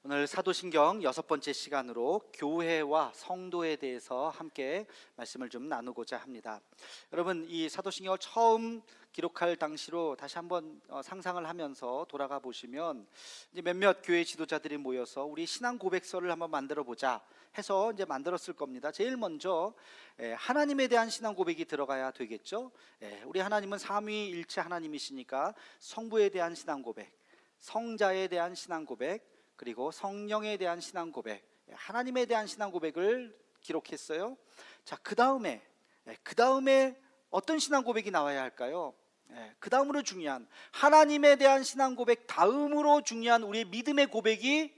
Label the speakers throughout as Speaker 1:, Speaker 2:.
Speaker 1: 오늘 사도신경 6번째 시간으로 교회와 성도에 대해서 함께 말씀을 좀 나누고자 합니다. 여러분, 이 사도신경을 처음 기록할 당시로 다시 한번 상상을 하면서 돌아가 보시면 이제 몇몇 교회 지도자들이 모여서 우리 신앙 고백서를 한번 만들어 보자 해서 이제 만들었을 겁니다. 제일 먼저 하나님에 대한 신앙 고백이 들어가야 되겠죠. 우리 하나님은 삼위일체 하나님이시니까 성부에 대한 신앙 고백, 성자에 대한 신앙 고백, 그리고 성령에 대한 신앙 고백, 하나님에 대한 신앙 고백을 기록했어요. 자, 그 다음에 어떤 신앙 고백이 나와야 할까요? 그 다음으로 중요한 하나님에 대한 신앙 고백 다음으로 중요한 우리의 믿음의 고백이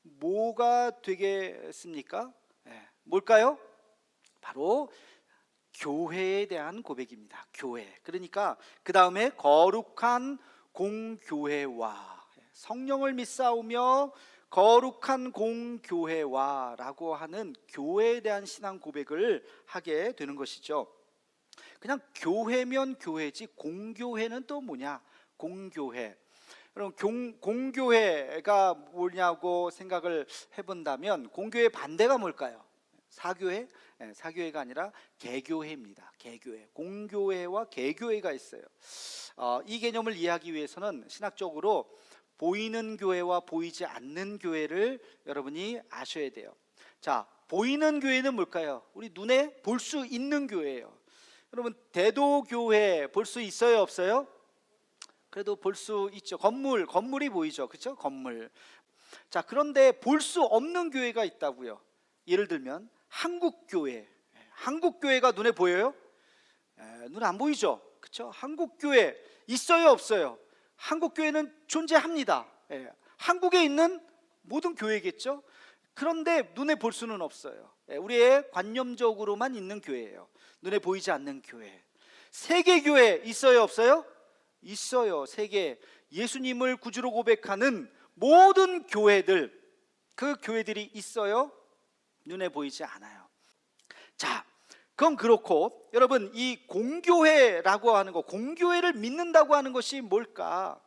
Speaker 1: 뭐가 되겠습니까? 뭘까요? 바로 교회에 대한 고백입니다. 교회. 그러니까 그 다음에 거룩한 공교회와 성령을 믿사오며 거룩한 공교회와라고 하는 교회에 대한 신앙 고백을 하게 되는 것이죠. 그냥 교회면 교회지 공교회는 또 뭐냐? 공교회. 그럼 공교회가 뭐냐고 생각을 해본다면 공교회 반대가 뭘까요? 사교회? 사교회가 아니라 개교회입니다. 개교회. 공교회와 개교회가 있어요. 이 개념을 이해하기 위해서는 신학적으로 보이는 교회와 보이지 않는 교회를 여러분이 아셔야 돼요. 자, 보이는 교회는 뭘까요? 우리 눈에 볼 수 있는 교회예요. 여러분, 대도교회 볼 수 있어요, 없어요? 그래도 볼 수 있죠. 건물이 보이죠, 그렇죠? 건물. 자, 그런데 볼 수 없는 교회가 있다고요. 예를 들면 한국교회. 한국교회가 눈에 보여요? 눈에 안 보이죠, 그렇죠? 한국교회 있어요, 없어요? 한국교회는 존재합니다. 한국에 있는 모든 교회겠죠. 그런데 눈에 볼 수는 없어요. 우리의 관념적으로만 있는 교회예요. 눈에 보이지 않는 교회. 세계교회 있어요, 없어요? 있어요. 세계 예수님을 구주로 고백하는 모든 교회들, 그 교회들이 있어요. 눈에 보이지 않아요. 자, 그건 그렇고 여러분, 이 공교회라고 하는 거, 공교회를 믿는다고 하는 것이 뭘까?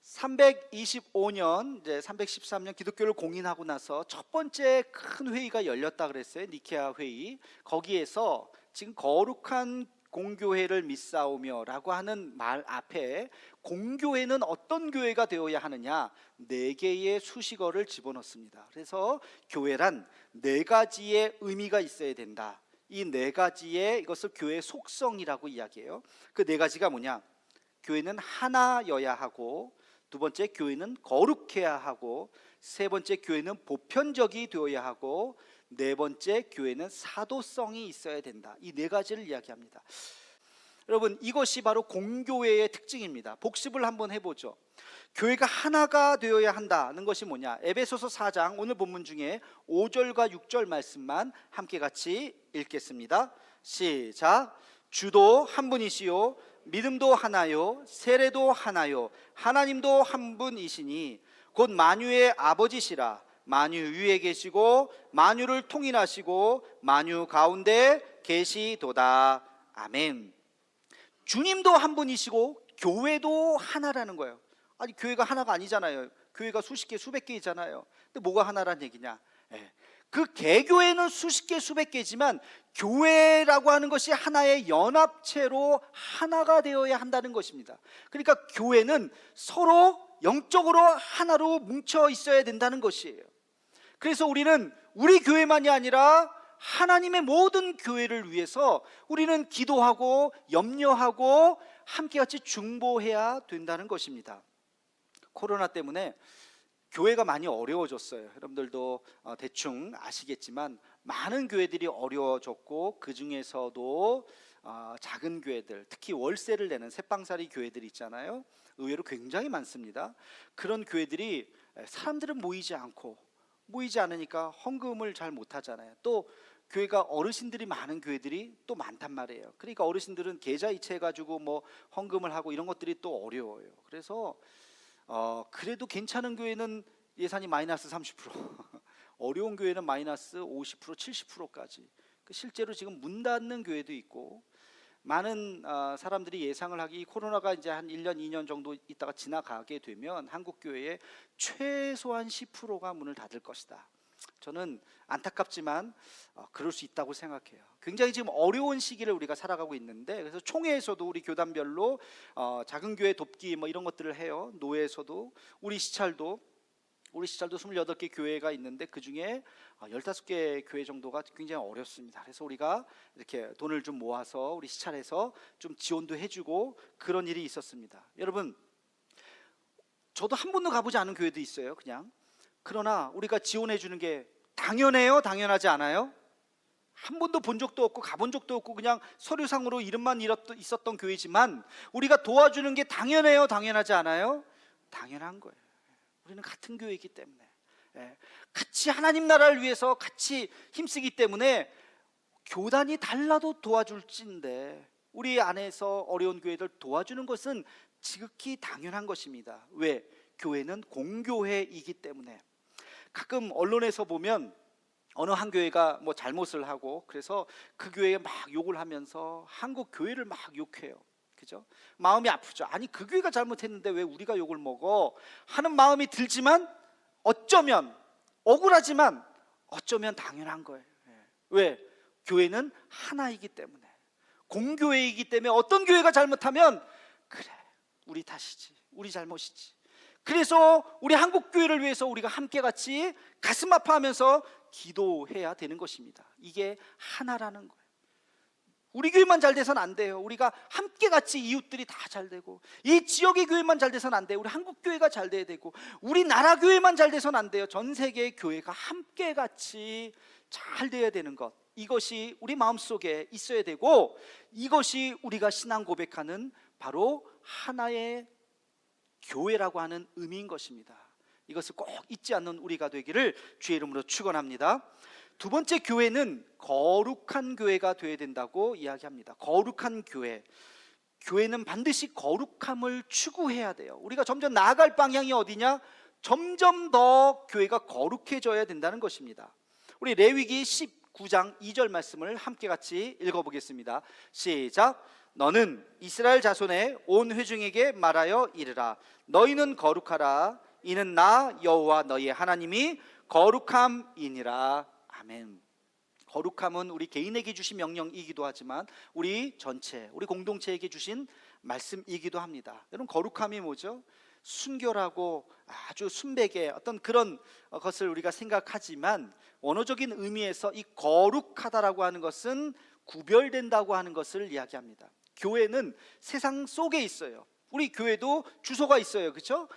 Speaker 1: 325년, 이제 313년 기독교를 공인하고 나서 첫 번째 큰 회의가 열렸다 그랬어요. 니케아 회의. 거기에서 지금 거룩한 공교회를 믿사오며 라고 하는 말 앞에 공교회는 어떤 교회가 되어야 하느냐, 4개의 수식어를 집어넣습니다. 그래서 교회란 4가지의 의미가 있어야 된다. 이 4가지의 이것을 교회의 속성이라고 이야기해요. 그 4가지가 뭐냐? 교회는 하나여야 하고, 두 번째 교회는 거룩해야 하고, 세 번째 교회는 보편적이 되어야 하고, 네 번째 교회는 사도성이 있어야 된다. 이 4가지를 이야기합니다. 여러분, 이것이 바로 공교회의 특징입니다. 복습을 한번 해보죠. 교회가 하나가 되어야 한다는 것이 뭐냐? 에베소서 4장 오늘 본문 중에 5절과 6절 말씀만 함께 같이 읽겠습니다. 시작. 주도 한 분이시요 믿음도 하나요 세례도 하나요 하나님도 한 분이시니 곧 만유의 아버지시라. 만유 위에 계시고 만유를 통일하시고 만유 가운데 계시도다. 아멘. 주님도 한 분이시고 교회도 하나라는 거예요. 아니, 교회가 하나가 아니잖아요. 교회가 수십 개 수백 개이잖아요. 근데 뭐가 하나란 얘기냐? 그 개교회는 수십 개 수백 개지만 교회라고 하는 것이 하나의 연합체로 하나가 되어야 한다는 것입니다. 그러니까 교회는 서로 영적으로 하나로 뭉쳐 있어야 된다는 것이에요. 그래서 우리는 우리 교회만이 아니라 하나님의 모든 교회를 위해서 우리는 기도하고 염려하고 함께 같이 중보해야 된다는 것입니다. 코로나 때문에 교회가 많이 어려워졌어요. 여러분들도 대충 아시겠지만 많은 교회들이 어려워졌고, 그 중에서도 작은 교회들, 특히 월세를 내는 새빵살이 교회들 있잖아요. 의외로 굉장히 많습니다. 그런 교회들이 사람들은 모이지 않으니까 헌금을 잘 못하잖아요. 또 교회가 어르신들이 많은 교회들이 또 많단 말이에요. 그러니까 어르신들은 계좌 이체해가지고 뭐 헌금을 하고 이런 것들이 또 어려워요. 그래서 그래도 괜찮은 교회는 예산이 마이너스 30%, 어려운 교회는 마이너스 50%, 70%까지. 실제로 지금 문 닫는 교회도 있고, 많은 사람들이 예상을 하기, 이 코로나가 이제 한 1년, 2년 정도 있다가 지나가게 되면 한국 교회의 최소한 10%가 문을 닫을 것이다. 저는 안타깝지만 그럴 수 있다고 생각해요. 굉장히 지금 어려운 시기를 우리가 살아가고 있는데, 그래서 총회에서도 우리 교단별로 작은 교회 돕기 뭐 이런 것들을 해요. 노회에서도 우리 시찰도 28개 교회가 있는데 그중에 15개 교회 정도가 굉장히 어렵습니다. 그래서 우리가 이렇게 돈을 좀 모아서 우리 시찰해서 좀 지원도 해주고 그런 일이 있었습니다. 여러분, 저도 한 번도 가보지 않은 교회도 있어요. 그냥. 그러나 우리가 지원해 주는 게 당연해요? 당연하지 않아요? 한 번도 본 적도 없고 가본 적도 없고 그냥 서류상으로 이름만 있었던 교회지만 우리가 도와주는 게 당연해요? 당연하지 않아요? 당연한 거예요. 우리는 같은 교회이기 때문에, 같이 하나님 나라를 위해서 같이 힘쓰기 때문에 교단이 달라도 도와줄진데 우리 안에서 어려운 교회들 도와주는 것은 지극히 당연한 것입니다. 왜? 교회는 공교회이기 때문에. 가끔 언론에서 보면 어느 한 교회가 뭐 잘못을 하고 그래서 그 교회에 막 욕을 하면서 한국 교회를 막 욕해요. 그죠? 마음이 아프죠. 아니, 그 교회가 잘못했는데 왜 우리가 욕을 먹어? 하는 마음이 들지만 어쩌면 억울하지만 어쩌면 당연한 거예요. 왜? 교회는 하나이기 때문에, 공교회이기 때문에 어떤 교회가 잘못하면 그래, 우리 탓이지, 우리 잘못이지. 그래서 우리 한국 교회를 위해서 우리가 함께 같이 가슴 아파하면서 기도해야 되는 것입니다. 이게 하나라는 거예요. 우리 교회만 잘 돼서는 안 돼요. 우리가 함께 같이 이웃들이 다 잘 되고, 이 지역의 교회만 잘 돼서는 안 돼요. 우리 한국 교회가 잘 돼야 되고, 우리나라 교회만 잘 돼서는 안 돼요. 전 세계의 교회가 함께 같이 잘 돼야 되는 것, 이것이 우리 마음속에 있어야 되고, 이것이 우리가 신앙 고백하는 바로 하나의 교회라고 하는 의미인 것입니다. 이것을 꼭 잊지 않는 우리가 되기를 주의 이름으로 축원합니다. 두 번째, 교회는 거룩한 교회가 되어야 된다고 이야기합니다. 거룩한 교회. 교회는 반드시 거룩함을 추구해야 돼요. 우리가 점점 나아갈 방향이 어디냐? 점점 더 교회가 거룩해져야 된다는 것입니다. 우리 레위기 19장 2절 말씀을 함께 같이 읽어보겠습니다. 시작. 너는 이스라엘 자손의 온 회중에게 말하여 이르라. 너희는 거룩하라. 이는 나 여호와 너희의 하나님이 거룩함이니라. 아멘. 거룩함은 우리 개인에게 주신 명령이기도 하지만 우리 전체, 우리 공동체에게 주신 말씀이기도 합니다. 여러분, 거룩함이 뭐죠? 순결하고 아주 순백의 어떤 그런 것을 우리가 생각하지만, 원어적인 의미에서 이 거룩하다라고 하는 것은 구별된다고 하는 것을 이야기합니다. 교회는 세상 속에 있어요. 우리 교회도 주소가 있어요. 그렇죠?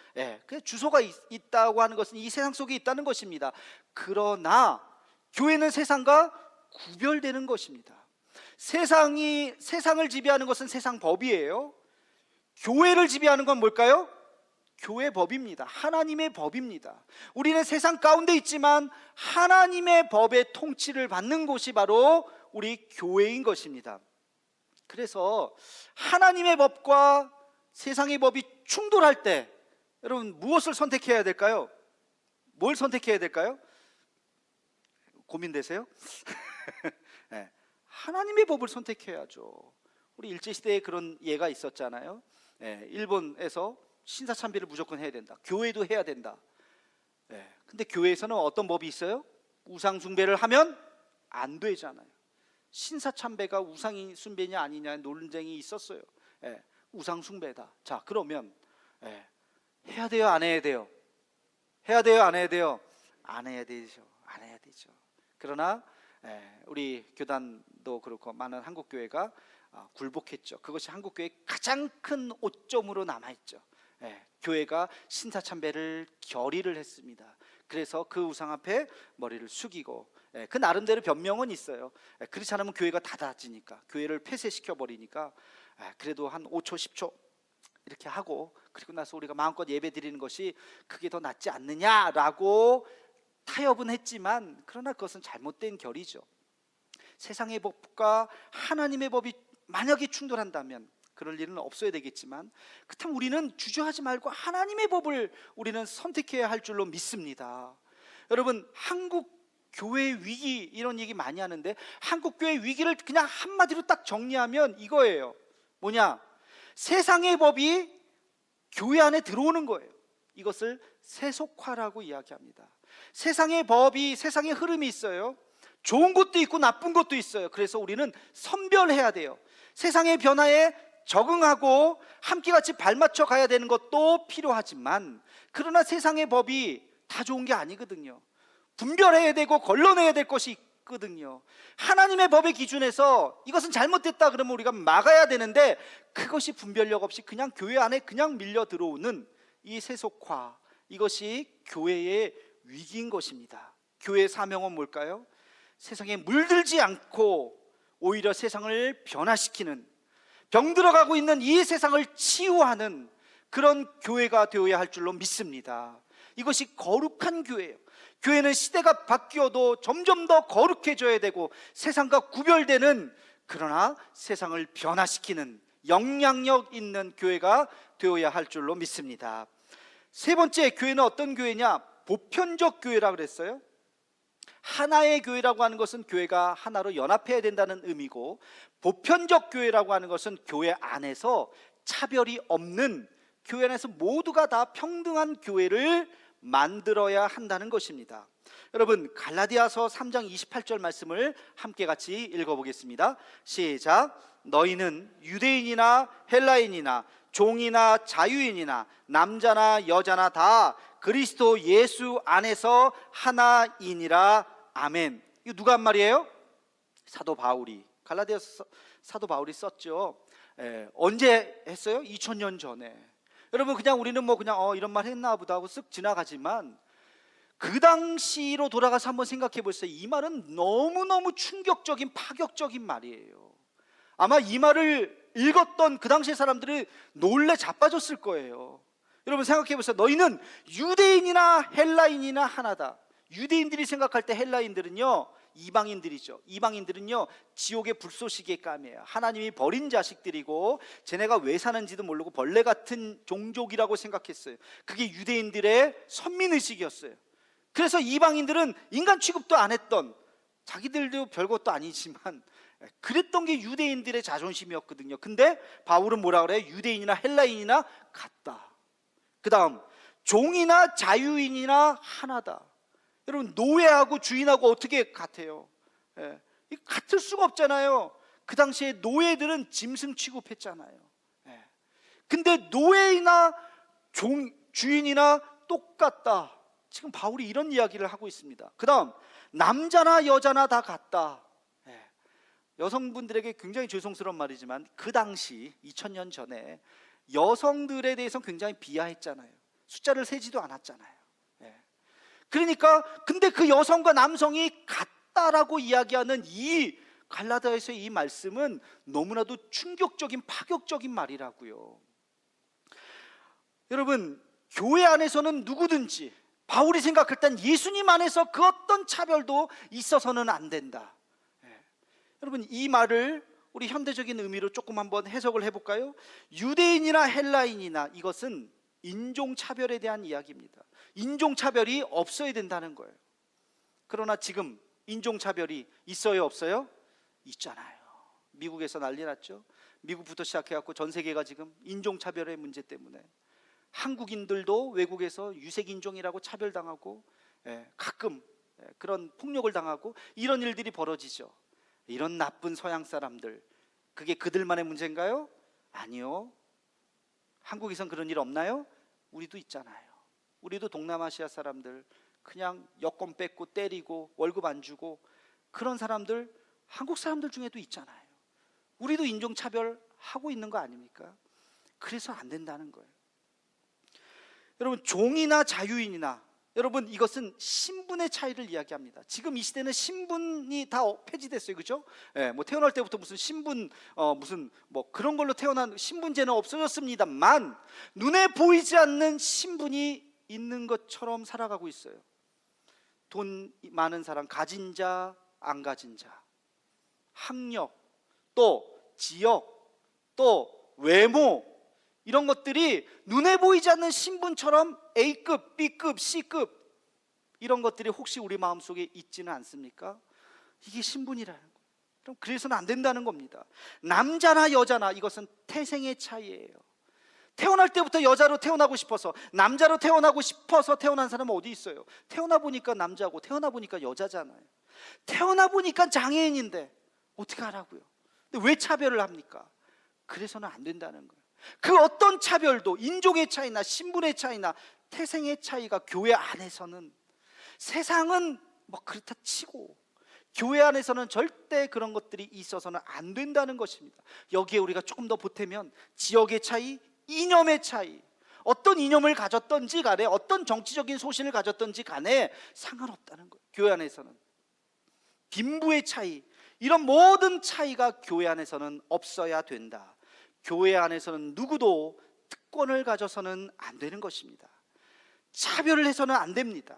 Speaker 1: 그 주소가 있다고 하는 것은 이 세상 속에 있다는 것입니다. 그러나 교회는 세상과 구별되는 것입니다. 세상을 지배하는 것은 세상 법이에요. 교회를 지배하는 건 뭘까요? 교회 법입니다. 하나님의 법입니다. 우리는 세상 가운데 있지만 하나님의 법의 통치를 받는 곳이 바로 우리 교회인 것입니다. 그래서 하나님의 법과 세상의 법이 충돌할 때 여러분, 무엇을 선택해야 될까요? 뭘 선택해야 될까요? 고민되세요? 네, 하나님의 법을 선택해야죠. 우리 일제시대에 그런 예가 있었잖아요. 일본에서 신사참배를 무조건 해야 된다. 교회도 해야 된다. 근데 교회에서는 어떤 법이 있어요? 우상 숭배를 하면 안 되잖아요. 신사참배가 우상이 숭배냐 아니냐 논쟁이 있었어요. 우상 숭배다. 자, 그러면 해야 돼요, 안 해야 돼요? 해야 돼요, 안 해야 돼요? 안 해야 되죠. 안 해야 되죠. 그러나 우리 교단도 그렇고 많은 한국 교회가 굴복했죠. 그것이 한국 교회의 가장 큰 오점으로 남아있죠. 교회가 신사참배를 결의를 했습니다. 그래서 그 우상 앞에 머리를 숙이고, 그 나름대로 변명은 있어요. 그렇지 않으면 교회가 닫아지니까, 교회를 폐쇄시켜 버리니까 그래도 한 5초 10초 이렇게 하고, 그리고 나서 우리가 마음껏 예배 드리는 것이 그게 더 낫지 않느냐라고 타협은 했지만, 그러나 그것은 잘못된 결의죠. 세상의 법과 하나님의 법이 만약에 충돌한다면 그럴 일은 없어야 되겠지만, 그렇다면 우리는 주저하지 말고 하나님의 법을 우리는 선택해야 할 줄로 믿습니다. 여러분, 한국 교회 위기 이런 얘기 많이 하는데 한국 교회 위기를 그냥 한마디로 딱 정리하면 이거예요. 뭐냐? 세상의 법이 교회 안에 들어오는 거예요. 이것을 세속화라고 이야기합니다. 세상의 법이, 세상의 흐름이 있어요. 좋은 것도 있고 나쁜 것도 있어요. 그래서 우리는 선별해야 돼요. 세상의 변화에 적응하고 함께 같이 발맞춰 가야 되는 것도 필요하지만, 그러나 세상의 법이 다 좋은 게 아니거든요. 분별해야 되고 걸러내야 될 것이 있거든요. 하나님의 법의 기준에서 이것은 잘못됐다 그러면 우리가 막아야 되는데, 그것이 분별력 없이 그냥 교회 안에 그냥 밀려 들어오는 이 세속화, 이것이 교회의 위기인 것입니다. 교회의 사명은 뭘까요? 세상에 물들지 않고 오히려 세상을 변화시키는, 병들어가고 있는 이 세상을 치유하는 그런 교회가 되어야 할 줄로 믿습니다. 이것이 거룩한 교회예요. 교회는 시대가 바뀌어도 점점 더 거룩해져야 되고 세상과 구별되는, 그러나 세상을 변화시키는 영향력 있는 교회가 되어야 할 줄로 믿습니다. 세 번째, 교회는 어떤 교회냐? 보편적 교회라 그랬어요. 하나의 교회라고 하는 것은 교회가 하나로 연합해야 된다는 의미고, 보편적 교회라고 하는 것은 교회 안에서 차별이 없는, 교회 안에서 모두가 다 평등한 교회를 만들어야 한다는 것입니다. 여러분, 갈라디아서 3장 28절 말씀을 함께 같이 읽어보겠습니다. 시작. 너희는 유대인이나 헬라인이나 종이나 자유인이나 남자나 여자나 다 그리스도 예수 안에서 하나이니라. 아멘. 이거 누가 한 말이에요? 사도 바울이, 갈라디아서 사도 바울이 썼죠. 언제 했어요? 2000년 전에. 여러분, 그냥 우리는 뭐 그냥 이런 말 했나 보다 하고 쓱 지나가지만, 그 당시로 돌아가서 한번 생각해 보세요. 이 말은 너무너무 충격적인, 파격적인 말이에요. 아마 이 말을 읽었던 그 당시의 사람들이 놀래 자빠졌을 거예요. 여러분 생각해 보세요. 너희는 유대인이나 헬라인이나 하나다. 유대인들이 생각할 때 헬라인들은요, 이방인들이죠. 이방인들은요, 지옥의 불쏘시개의 감이에요. 하나님이 버린 자식들이고 쟤네가 왜 사는지도 모르고 벌레 같은 종족이라고 생각했어요. 그게 유대인들의 선민의식이었어요. 그래서 이방인들은 인간 취급도 안 했던, 자기들도 별것도 아니지만 그랬던 게 유대인들의 자존심이었거든요. 근데 바울은 뭐라 그래요? 유대인이나 헬라인이나 같다. 그 다음, 종이나 자유인이나 하나다. 여러분, 노예하고 주인하고 어떻게 같아요? 같을 수가 없잖아요. 그 당시에 노예들은 짐승 취급했잖아요. 근데 노예이나 주인이나 똑같다. 지금 바울이 이런 이야기를 하고 있습니다. 그 다음, 남자나 여자나 다 같다. 여성분들에게 굉장히 죄송스러운 말이지만 그 당시 2000년 전에 여성들에 대해서 굉장히 비하했잖아요. 숫자를 세지도 않았잖아요. 그러니까 근데 그 여성과 남성이 같다라고 이야기하는 이 갈라디아서의 이 말씀은 너무나도 충격적인, 파격적인 말이라고요. 여러분, 교회 안에서는 누구든지, 바울이 생각할 땐 예수님 안에서 그 어떤 차별도 있어서는 안 된다. 여러분, 이 말을 우리 현대적인 의미로 조금 한번 해석을 해볼까요? 유대인이나 헬라인이나, 이것은 인종차별에 대한 이야기입니다. 인종차별이 없어야 된다는 거예요. 그러나 지금 인종차별이 있어요, 없어요? 있잖아요. 미국에서 난리 났죠. 미국부터 시작해갖고 전 세계가 지금 인종차별의 문제 때문에 한국인들도 외국에서 유색인종이라고 차별당하고 가끔 그런 폭력을 당하고 이런 일들이 벌어지죠. 이런 나쁜 서양 사람들, 그게 그들만의 문제인가요? 아니요. 한국에선 그런 일 없나요? 우리도 있잖아요. 우리도 동남아시아 사람들 그냥 여권 뺏고 때리고 월급 안 주고 그런 사람들 한국 사람들 중에도 있잖아요. 우리도 인종차별 하고 있는 거 아닙니까? 그래서 안 된다는 거예요. 여러분, 종이나 자유인이나, 여러분, 이것은 신분의 차이를 이야기합니다. 지금 이 시대는 신분이 다 폐지됐어요, 그죠? 뭐 태어날 때부터 무슨 신분, 무슨 뭐 그런 걸로 태어난 신분제는 없어졌습니다만, 눈에 보이지 않는 신분이 있는 것처럼 살아가고 있어요. 돈 많은 사람, 가진 자, 안 가진 자, 학력, 또 지역, 또 외모, 이런 것들이 눈에 보이지 않는 신분처럼 A급, B급, C급 이런 것들이 혹시 우리 마음속에 있지는 않습니까? 이게 신분이라는 거예요. 그럼 그래서는 안 된다는 겁니다. 남자나 여자나 이것은 태생의 차이예요. 태어날 때부터 여자로 태어나고 싶어서, 남자로 태어나고 싶어서 태어난 사람은 어디 있어요? 태어나 보니까 남자고 태어나 보니까 여자잖아요. 태어나 보니까 장애인인데 어떻게 하라고요? 근데 왜 차별을 합니까? 그래서는 안 된다는 거예요. 그 어떤 차별도 인종의 차이나 신분의 차이나 태생의 차이가 교회 안에서는, 세상은 뭐 그렇다 치고 교회 안에서는 절대 그런 것들이 있어서는 안 된다는 것입니다. 여기에 우리가 조금 더 보태면 지역의 차이, 이념의 차이, 어떤 이념을 가졌던지 간에, 어떤 정치적인 소신을 가졌던지 간에 상관없다는 거예요. 교회 안에서는 빈부의 차이, 이런 모든 차이가 교회 안에서는 없어야 된다. 교회 안에서는 누구도 특권을 가져서는 안 되는 것입니다. 차별을 해서는 안 됩니다.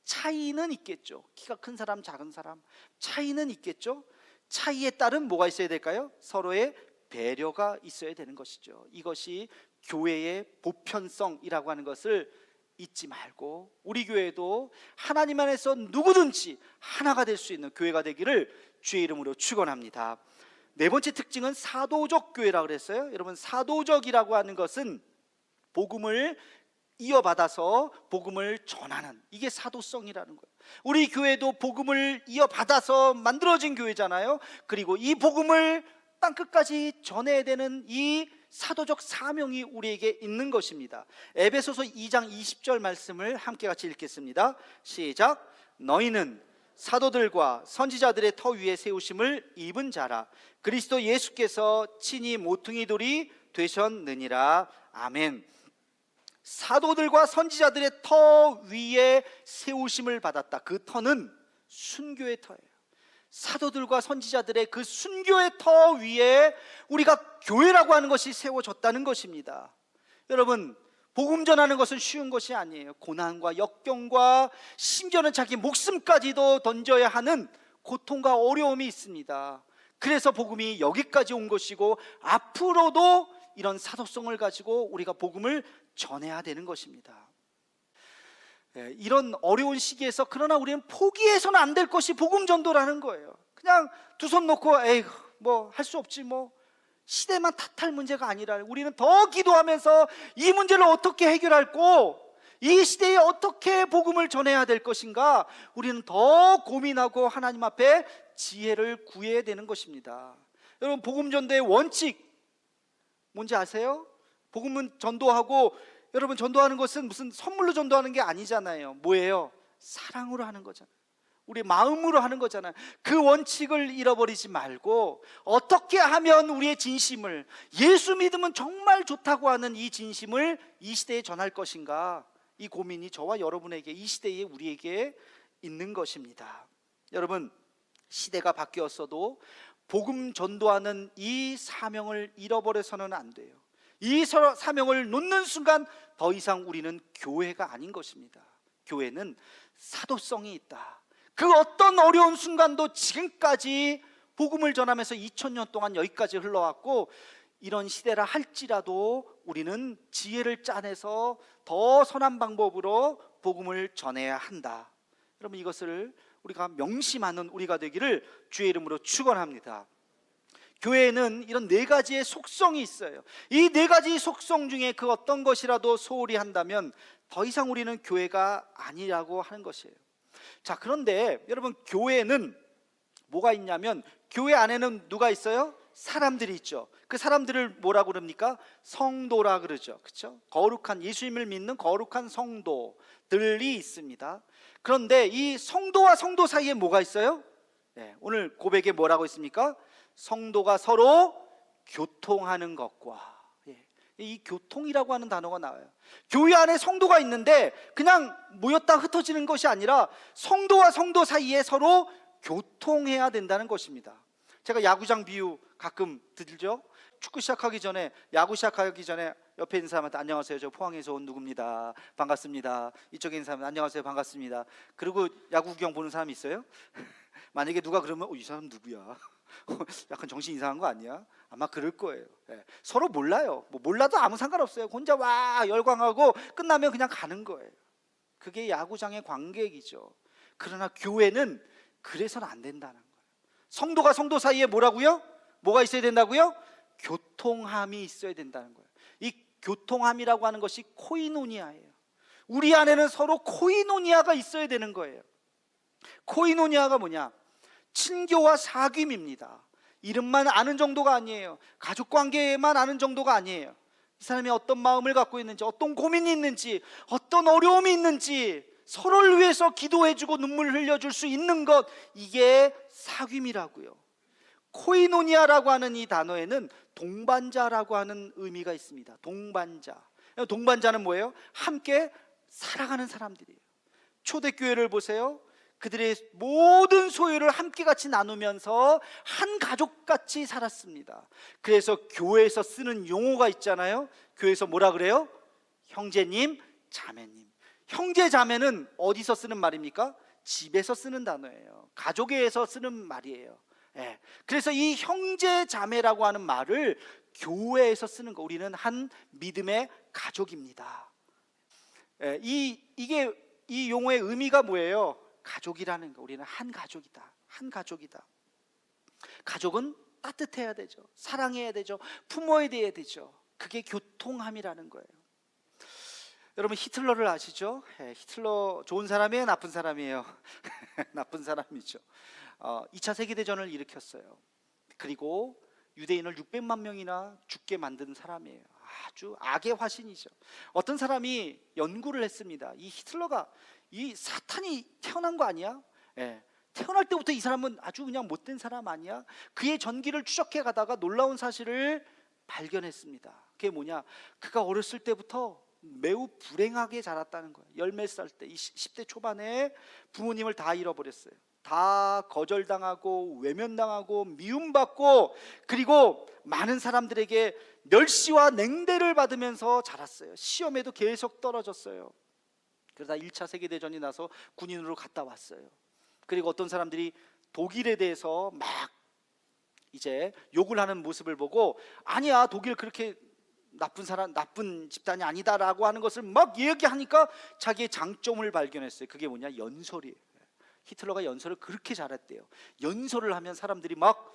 Speaker 1: 차이는 있겠죠. 키가 큰 사람, 작은 사람, 차이는 있겠죠. 차이에 따른 뭐가 있어야 될까요? 서로의 배려가 있어야 되는 것이죠. 이것이 교회의 보편성이라고 하는 것을 잊지 말고, 우리 교회도 하나님 안에서 누구든지 하나가 될 수 있는 교회가 되기를 주의 이름으로 축원합니다. 네 번째 특징은 사도적 교회라고 그랬어요. 여러분, 사도적이라고 하는 것은 복음을 이어받아서 복음을 전하는, 이게 사도성이라는 거예요. 우리 교회도 복음을 이어받아서 만들어진 교회잖아요. 그리고 이 복음을 땅끝까지 전해야 되는 이 사도적 사명이 우리에게 있는 것입니다. 에베소서 2장 20절 말씀을 함께 같이 읽겠습니다. 시작. 너희는 사도들과 선지자들의 터 위에 세우심을 입은 자라. 그리스도 예수께서 친히 모퉁이 돌이 되셨느니라. 아멘. 사도들과 선지자들의 터 위에 세우심을 받았다. 그 터는 순교의 터예요. 사도들과 선지자들의 그 순교의 터 위에 우리가 교회라고 하는 것이 세워졌다는 것입니다. 여러분, 복음 전하는 것은 쉬운 것이 아니에요. 고난과 역경과 심지어는 자기 목숨까지도 던져야 하는 고통과 어려움이 있습니다. 그래서 복음이 여기까지 온 것이고, 앞으로도 이런 사도성을 가지고 우리가 복음을 전해야 되는 것입니다. 이런 어려운 시기에서 그러나 우리는 포기해서는 안 될 것이 복음 전도라는 거예요. 그냥 두 손 놓고 에이 뭐 할 수 없지, 뭐 시대만 탓할 문제가 아니라, 우리는 더 기도하면서 이 문제를 어떻게 해결할고 이 시대에 어떻게 복음을 전해야 될 것인가, 우리는 더 고민하고 하나님 앞에 지혜를 구해야 되는 것입니다. 여러분, 복음 전도의 원칙 뭔지 아세요? 복음은 전도하고, 여러분, 전도하는 것은 무슨 선물로 전도하는 게 아니잖아요. 뭐예요? 사랑으로 하는 거잖아요. 우리 마음으로 하는 거잖아요. 그 원칙을 잃어버리지 말고, 어떻게 하면 우리의 진심을, 예수 믿으면 정말 좋다고 하는 이 진심을 이 시대에 전할 것인가, 이 고민이 저와 여러분에게, 이 시대에 우리에게 있는 것입니다. 여러분, 시대가 바뀌었어도 복음 전도하는 이 사명을 잃어버려서는 안 돼요. 이 사명을 놓는 순간 더 이상 우리는 교회가 아닌 것입니다. 교회는 사도성이 있다. 그 어떤 어려운 순간도 지금까지 복음을 전하면서 2000년 동안 여기까지 흘러왔고, 이런 시대라 할지라도 우리는 지혜를 짜내서 더 선한 방법으로 복음을 전해야 한다. 여러분, 이것을 우리가 명심하는 우리가 되기를 주의 이름으로 축원합니다. 교회에는 이런 네 가지의 속성이 있어요. 이 네 가지 속성 중에 그 어떤 것이라도 소홀히 한다면 더 이상 우리는 교회가 아니라고 하는 것이에요. 자, 그런데 여러분, 교회는 뭐가 있냐면, 교회 안에는 누가 있어요? 사람들이 있죠. 그 사람들을 뭐라고 그럽니까? 성도라 그러죠. 그렇죠? 거룩한, 예수님을 믿는 거룩한 성도들이 있습니다. 그런데 이 성도와 성도 사이에 뭐가 있어요? 오늘 고백에 뭐라고 있습니까? 성도가 서로 교통하는 것과, 이 교통이라고 하는 단어가 나와요. 교회 안에 성도가 있는데 그냥 모였다 흩어지는 것이 아니라 성도와 성도 사이에 서로 교통해야 된다는 것입니다. 제가 야구장 비유 가끔 들죠. 축구 시작하기 전에, 야구 시작하기 전에 옆에 있는 사람한테 안녕하세요, 저 포항에서 온 누구입니다, 반갑습니다. 이쪽에 있는 사람은 안녕하세요, 반갑습니다. 그리고 야구 구경 보는 사람이 있어요? 만약에 누가 그러면 이 사람 누구야? 약간 정신 이상한 거 아니야? 아마 그럴 거예요. 서로 몰라요. 뭐 몰라도 아무 상관없어요. 혼자 와 열광하고 끝나면 그냥 가는 거예요. 그게 야구장의 관객이죠. 그러나 교회는 그래서는 안 된다는 거예요. 성도가 성도 사이에 뭐라고요? 뭐가 있어야 된다고요? 교통함이 있어야 된다는 거예요. 이 교통함이라고 하는 것이 코이노니아예요. 우리 안에는 서로 코이노니아가 있어야 되는 거예요. 코이노니아가 뭐냐? 친교와 사귐입니다. 이름만 아는 정도가 아니에요. 가족관계만 아는 정도가 아니에요. 이 사람이 어떤 마음을 갖고 있는지, 어떤 고민이 있는지, 어떤 어려움이 있는지 서로를 위해서 기도해주고 눈물 흘려줄 수 있는 것, 이게 사귐이라고요. 코이노니아라고 하는 이 단어에는 동반자라고 하는 의미가 있습니다. 동반자. 동반자는 뭐예요? 함께 살아가는 사람들이에요. 초대교회를 보세요. 그들의 모든 소유를 함께 같이 나누면서 한 가족같이 살았습니다. 그래서 교회에서 쓰는 용어가 있잖아요. 교회에서 뭐라 그래요? 형제님, 자매님. 형제 자매는 어디서 쓰는 말입니까? 집에서 쓰는 단어예요. 가족에서 쓰는 말이에요. 예. 그래서 이 형제 자매라고 하는 말을 교회에서 쓰는 거, 우리는 한 믿음의 가족입니다. 예. 이 용어의 의미가 뭐예요? 가족이라는 거. 우리는 한 가족이다. 한 가족이다. 가족은 따뜻해야 되죠. 사랑해야 되죠. 품어야 되죠. 그게 교통함이라는 거예요. 여러분, 히틀러를 아시죠? 히틀러 좋은 사람이에요? 나쁜 사람이에요? 나쁜 사람이죠. 2차 세계대전을 일으켰어요. 그리고 유대인을 600만 명이나 죽게 만든 사람이에요. 아주 악의 화신이죠. 어떤 사람이 연구를 했습니다. 이 히틀러가 이 사탄이 태어난 거 아니야? 태어날 때부터 이 사람은 아주 그냥 못된 사람 아니야? 그의 전기를 추적해 가다가 놀라운 사실을 발견했습니다. 그게 뭐냐? 그가 어렸을 때부터 매우 불행하게 자랐다는 거예요. 열 몇 살 때, 10대 초반에 부모님을 다 잃어버렸어요. 다 거절당하고 외면당하고 미움받고, 그리고 많은 사람들에게 멸시와 냉대를 받으면서 자랐어요. 시험에도 계속 떨어졌어요. 그러다 1차 세계대전이 나서 군인으로 갔다 왔어요. 그리고 어떤 사람들이 독일에 대해서 막 이제 욕을 하는 모습을 보고, 아니야, 독일 그렇게 나쁜 사람, 나쁜 집단이 아니다라고 하는 것을 막 얘기하니까 자기의 장점을 발견했어요. 그게 뭐냐? 연설이에요. 히틀러가 연설을 그렇게 잘했대요. 연설을 하면 사람들이 막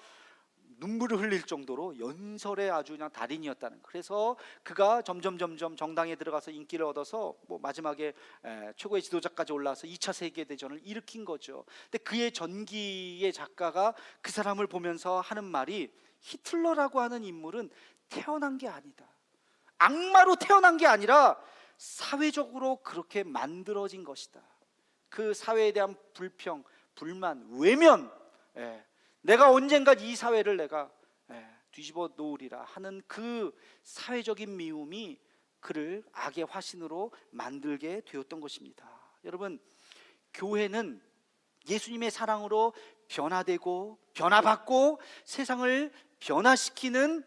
Speaker 1: 눈물을 흘릴 정도로 연설에 아주 그냥 달인이었다는. 그래서 그가 점점 정당에 들어가서 인기를 얻어서 뭐 마지막에 최고의 지도자까지 올라와서 2차 세계대전을 일으킨 거죠. 근데 그의 전기의 작가가 그 사람을 보면서 하는 말이, 히틀러라고 하는 인물은 태어난 게 아니다. 악마로 태어난 게 아니라 사회적으로 그렇게 만들어진 것이다. 그 사회에 대한 불평, 불만, 외면, 내가 언젠가 이 사회를 내가 뒤집어 놓으리라 하는 그 사회적인 미움이 그를 악의 화신으로 만들게 되었던 것입니다. 여러분, 교회는 예수님의 사랑으로 변화되고 변화받고 세상을 변화시키는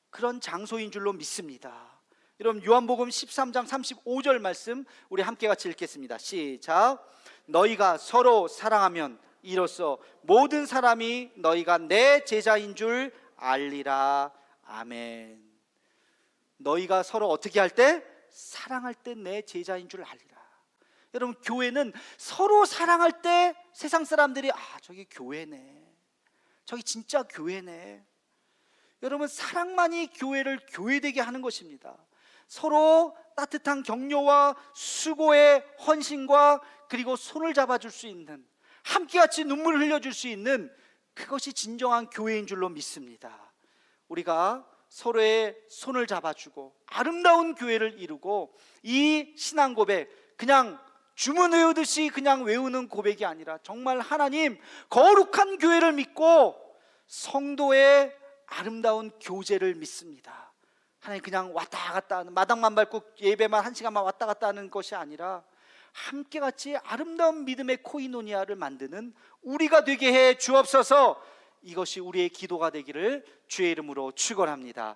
Speaker 1: 그런 장소인 줄로 믿습니다. 여러분, 요한복음 13장 35절 말씀 우리 함께 같이 읽겠습니다. 시작. 너희가 서로 사랑하면 이로써 모든 사람이 너희가 내 제자인 줄 알리라. 아멘. 너희가 서로 어떻게 할 때? 사랑할 때 내 제자인 줄 알리라. 여러분, 교회는 서로 사랑할 때 세상 사람들이, 저기 교회네, 저기 진짜 교회네. 여러분, 사랑만이 교회를 교회되게 하는 것입니다. 서로 따뜻한 격려와 수고의 헌신과, 그리고 손을 잡아줄 수 있는, 함께 같이 눈물을 흘려줄 수 있는, 그것이 진정한 교회인 줄로 믿습니다. 우리가 서로의 손을 잡아주고 아름다운 교회를 이루고, 이 신앙 고백 그냥 주문 외우듯이 그냥 외우는 고백이 아니라 정말 하나님 거룩한 교회를 믿고 성도의 아름다운 교제를 믿습니다. 하나님 그냥 왔다 갔다 하는, 마당만 밟고 예배만 1시간만 왔다 갔다 하는 것이 아니라 함께 같이 아름다운 믿음의 코이노니아를 만드는 우리가 되게 해 주옵소서. 이것이 우리의 기도가 되기를 주의 이름으로 축원합니다.